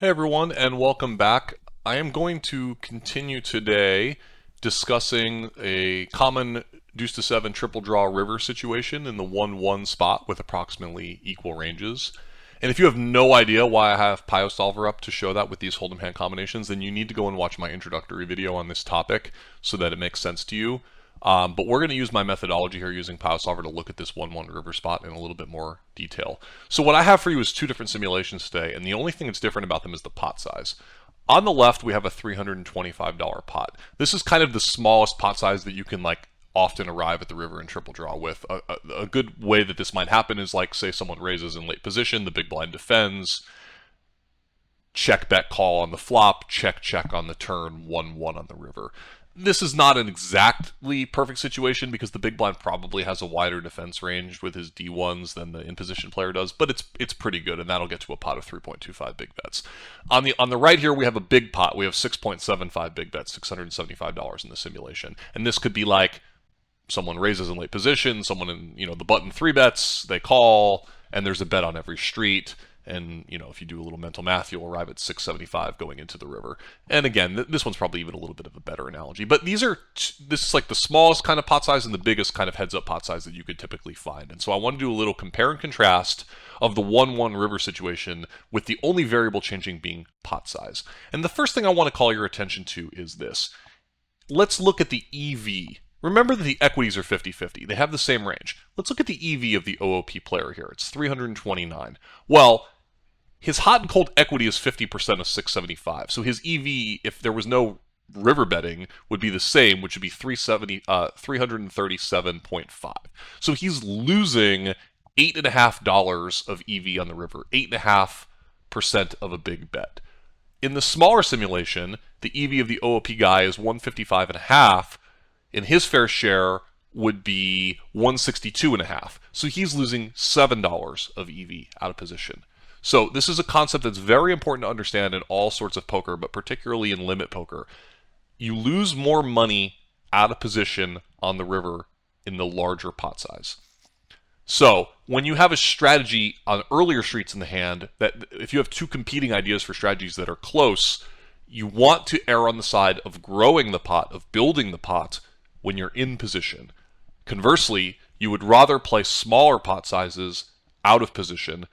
Hey everyone, and welcome back. I am going to continue today discussing a common Deuce-to-Seven Triple Draw river situation in the 1-1 spot with approximately equal ranges. And if you have no idea why I have PioSolver up to show that with these hold'em hand combinations, then you need to go and watch my introductory video on this topic so that it makes sense to you. But we're going to use my methodology here using PioSolver to look at this 1-1 river spot in a little bit more detail. So what I have for you is two different simulations today, and the only thing that's different about them is the pot size. On the left, we have a $325 pot. This is kind of the smallest pot size that you can often arrive at the river in triple draw with. A good way that this might happen is say someone raises in late position, the big blind defends, check bet call on the flop, check check on the turn, 1-1 on the river. This is not an exactly perfect situation because the big blind probably has a wider defense range with his D1s than the in position player does, but it's pretty good, and that'll get to a pot of 3.25 big bets. On the right here, we have a big pot. We have 6.75 big bets, $675 in the simulation, and this could be like someone raises in late position, someone in the button 3 bets, they call, and there's a bet on every street. And, if you do a little mental math, you'll arrive at 675 going into the river. And again, this one's probably even a little bit of a better analogy. But this is like the smallest kind of pot size and the biggest kind of heads-up pot size that you could typically find. And so I want to do a little compare and contrast of the 1-1 river situation with the only variable changing being pot size. And the first thing I want to call your attention to is this. Let's look at the EV. Remember that the equities are 50-50. They have the same range. Let's look at the EV of the OOP player here. It's 329. Well, his hot and cold equity is 50% of 675. So his EV, if there was no river betting, would be the same, which would be 337.5. So he's losing $8.50 of EV on the river, 8.5% of a big bet. In the smaller simulation, the EV of the OOP guy is 155.5, and his fair share would be 162.5. So he's losing $7 of EV out of position. So this is a concept that's very important to understand in all sorts of poker, but particularly in limit poker. You lose more money out of position on the river in the larger pot size. So when you have a strategy on earlier streets in the hand, that if you have two competing ideas for strategies that are close, you want to err on the side of growing the pot, of building the pot when you're in position. Conversely, you would rather play smaller pot sizes out of position,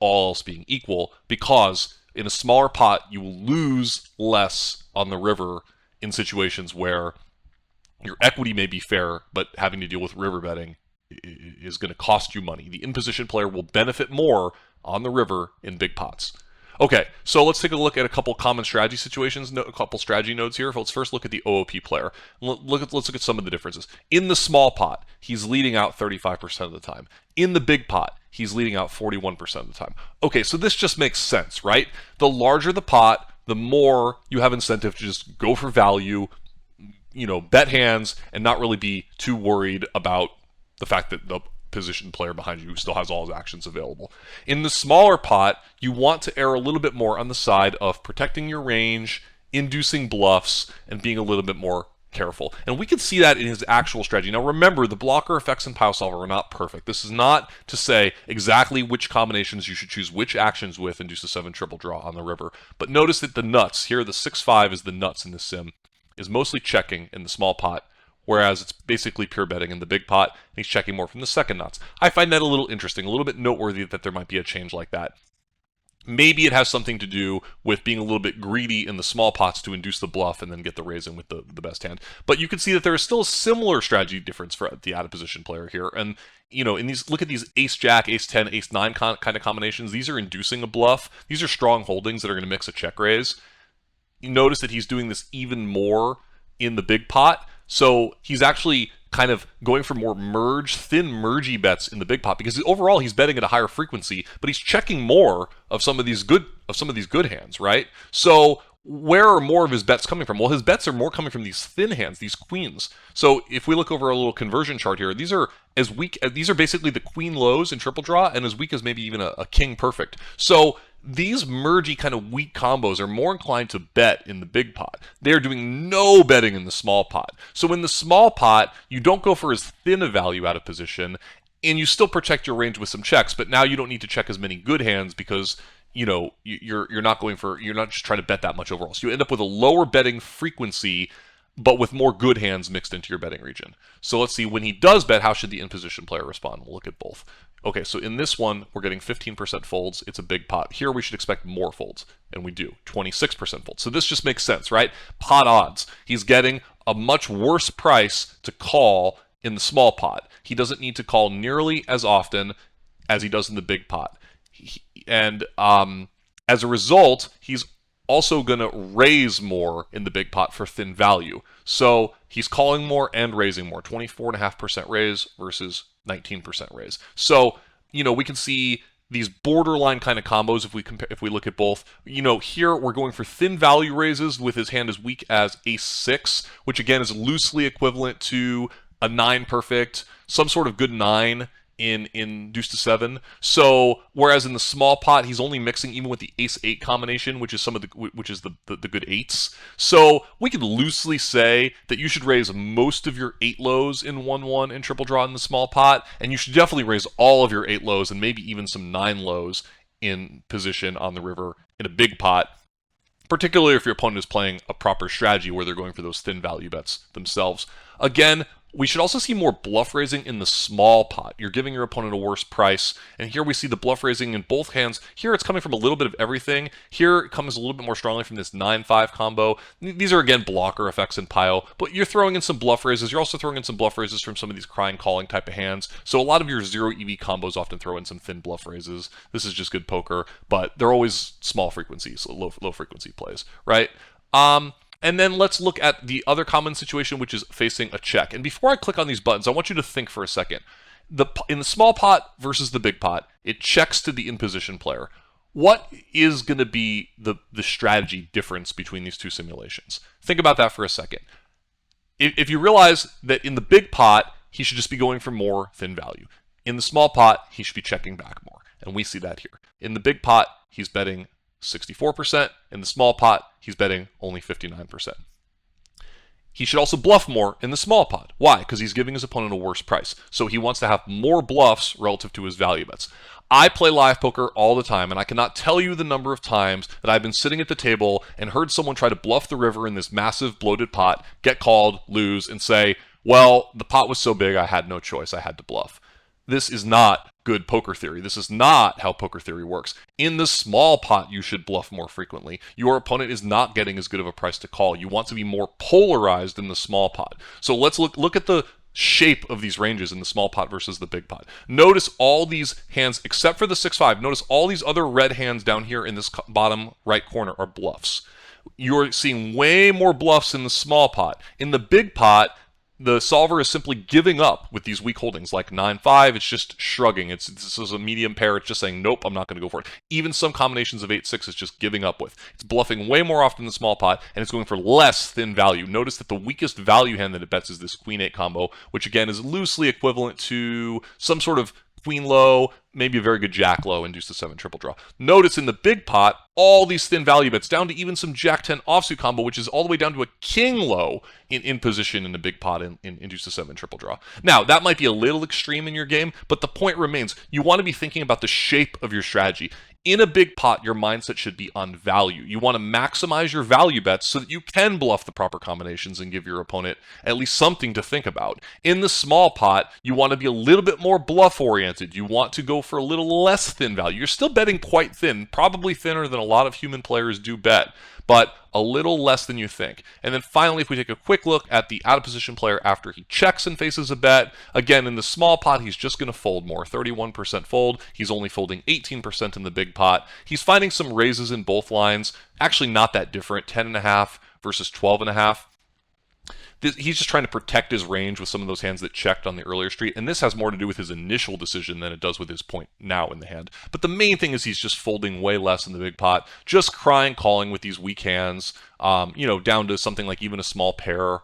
all else being equal, because in a smaller pot you will lose less on the river in situations where your equity may be fair, but having to deal with river betting is going to cost you money. The in-position player will benefit more on the river in big pots. Okay, so let's take a look at a couple common strategy situations, a couple strategy nodes here. Let's first look at the OOP player. Let's look at some of the differences. In the small pot, he's leading out 35% of the time. In the big pot, he's leading out 41% of the time. Okay, so this just makes sense, right? The larger the pot, the more you have incentive to just go for value, bet hands, and not really be too worried about the fact that the position player behind you still has all his actions available. In the smaller pot, you want to err a little bit more on the side of protecting your range, inducing bluffs, and being a little bit more careful. And we can see that in his actual strategy. Now remember, the blocker effects in PioSolver are not perfect. This is not to say exactly which combinations you should choose which actions with in Deuce-to-Seven Triple Draw on the river. But notice that the nuts, here the 6-5 is the nuts in the sim, is mostly checking in the small pot, whereas it's basically pure betting in the big pot, and he's checking more from the second nuts. I find that a little interesting, a little bit noteworthy that there might be a change like that. Maybe it has something to do with being a little bit greedy in the small pots to induce the bluff and then get the raise in with the best hand. But you can see that there is still a similar strategy difference for the out of position player here. And in these, look at these ace-jack, ace-10, ace-9 kind of combinations. These are inducing a bluff. These are strong holdings that are going to mix a check raise. You notice that he's doing this even more in the big pot. So he's actually kind of going for more thin mergy bets in the big pot because overall he's betting at a higher frequency, but he's checking more of some of these good hands, right? So where are more of his bets coming from? Well, his bets are more coming from these thin hands, these queens. So if we look over a little conversion chart here, these are as weak. These are basically the queen lows in triple draw, and as weak as maybe even a king perfect. So these mergy kind of weak combos are more inclined to bet in the big pot. They are doing no betting in the small pot. So in the small pot, you don't go for as thin a value out of position, and you still protect your range with some checks, but now you don't need to check as many good hands because you're not just trying to bet that much overall. So you end up with a lower betting frequency, but with more good hands mixed into your betting region. So let's see, when he does bet, how should the in-position player respond? We'll look at both. Okay, so in this one, we're getting 15% folds. It's a big pot. Here, we should expect more folds, and we do, 26% folds. So this just makes sense, right? Pot odds. He's getting a much worse price to call in the small pot. He doesn't need to call nearly as often as he does in the big pot. And as a result, he's also going to raise more in the big pot for thin value. So he's calling more and raising more. 24.5% raise versus 19% raise. So, we can see these borderline kind of combos if we look at both. Here we're going for thin value raises with his hand as weak as ace-6, which again is loosely equivalent to a 9 perfect, some sort of good 9 in Deuce-to-Seven. So whereas in the small pot he's only mixing even with the ace-8 combination, which is the good 8s. So we could loosely say that you should raise most of your 8 lows in 1-1 and triple draw in the small pot, and you should definitely raise all of your 8 lows and maybe even some 9 lows in position on the river in a big pot, particularly if your opponent is playing a proper strategy where they're going for those thin value bets themselves. Again, we should also see more bluff raising in the small pot. You're giving your opponent a worse price, and here we see the bluff raising in both hands. Here it's coming from a little bit of everything. Here it comes a little bit more strongly from this 9-5 combo. These are, again, blocker effects in Pio, but you're throwing in some bluff raises. You're also throwing in some bluff raises from some of these crying calling type of hands. So a lot of your 0 EV combos often throw in some thin bluff raises. This is just good poker, but they're always small frequencies, so low frequency plays, right? And then let's look at the other common situation, which is facing a check. And before I click on these buttons, I want you to think for a second. In the small pot versus the big pot, it checks to the in-position player. What is going to be the strategy difference between these two simulations? Think about that for a second. If you realize that in the big pot, he should just be going for more thin value. In the small pot, he should be checking back more. And we see that here. In the big pot, he's betting 64%. In the small pot, he's betting only 59%. He should also bluff more in the small pot. Why? Because he's giving his opponent a worse price. So he wants to have more bluffs relative to his value bets. I play live poker all the time, and I cannot tell you the number of times that I've been sitting at the table and heard someone try to bluff the river in this massive bloated pot, get called, lose, and say, well, the pot was so big I had no choice, I had to bluff. This is not good poker theory. This is not how poker theory works. In the small pot, you should bluff more frequently. Your opponent is not getting as good of a price to call. You want to be more polarized in the small pot. So let's look at the shape of these ranges in the small pot versus the big pot. Notice all these hands, except for the 6-5, notice all these other red hands down here in this bottom right corner are bluffs. You're seeing way more bluffs in the small pot. In the big pot, the solver is simply giving up with these weak holdings, like 9-5, it's just shrugging. This is a medium pair, it's just saying, nope, I'm not going to go for it. Even some combinations of 8-6 is just giving up with. It's bluffing way more often in the small pot, and it's going for less thin value. Notice that the weakest value hand that it bets is this Queen-8 combo, which again is loosely equivalent to some sort of Queen low, maybe a very good Jack low, and Deuce-to-Seven Triple Draw. Notice in the big pot, all these thin value bets, down to even some Jack-10 offsuit combo, which is all the way down to a King low in position in the big pot in Deuce-to-Seven Triple Draw. Now, that might be a little extreme in your game, but the point remains, you want to be thinking about the shape of your strategy. In a big pot, your mindset should be on value. You want to maximize your value bets so that you can bluff the proper combinations and give your opponent at least something to think about. In the small pot, you want to be a little bit more bluff-oriented. You want to go for a little less thin value. You're still betting quite thin, probably thinner than a lot of human players do bet, but a little less than you think. And then finally, if we take a quick look at the out-of-position player after he checks and faces a bet, again, in the small pot, he's just going to fold more. 31% fold. He's only folding 18% in the big pot. He's finding some raises in both lines. Actually not that different. 10.5 versus 12.5. He's just trying to protect his range with some of those hands that checked on the earlier street, and this has more to do with his initial decision than it does with his point now in the hand. But the main thing is he's just folding way less in the big pot, just crying, calling with these weak hands, down to something like even a small pair.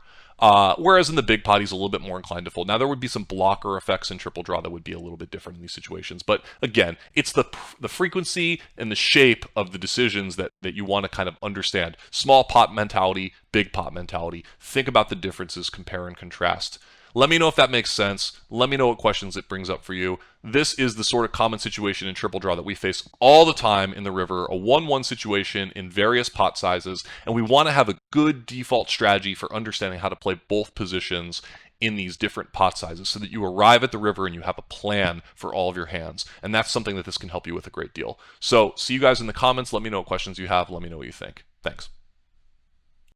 Whereas in the big pot, he's a little bit more inclined to fold. Now, there would be some blocker effects in triple draw that would be a little bit different in these situations. But again, it's the frequency and the shape of the decisions that you want to kind of understand. Small pot mentality, big pot mentality. Think about the differences, compare and contrast. Let me know if that makes sense. Let me know what questions it brings up for you. This is the sort of common situation in triple draw that we face all the time in the river, a 1-1 situation in various pot sizes, and we want to have a good default strategy for understanding how to play both positions in these different pot sizes so that you arrive at the river and you have a plan for all of your hands. And that's something that this can help you with a great deal. So see you guys in the comments. Let me know what questions you have. Let me know what you think. Thanks.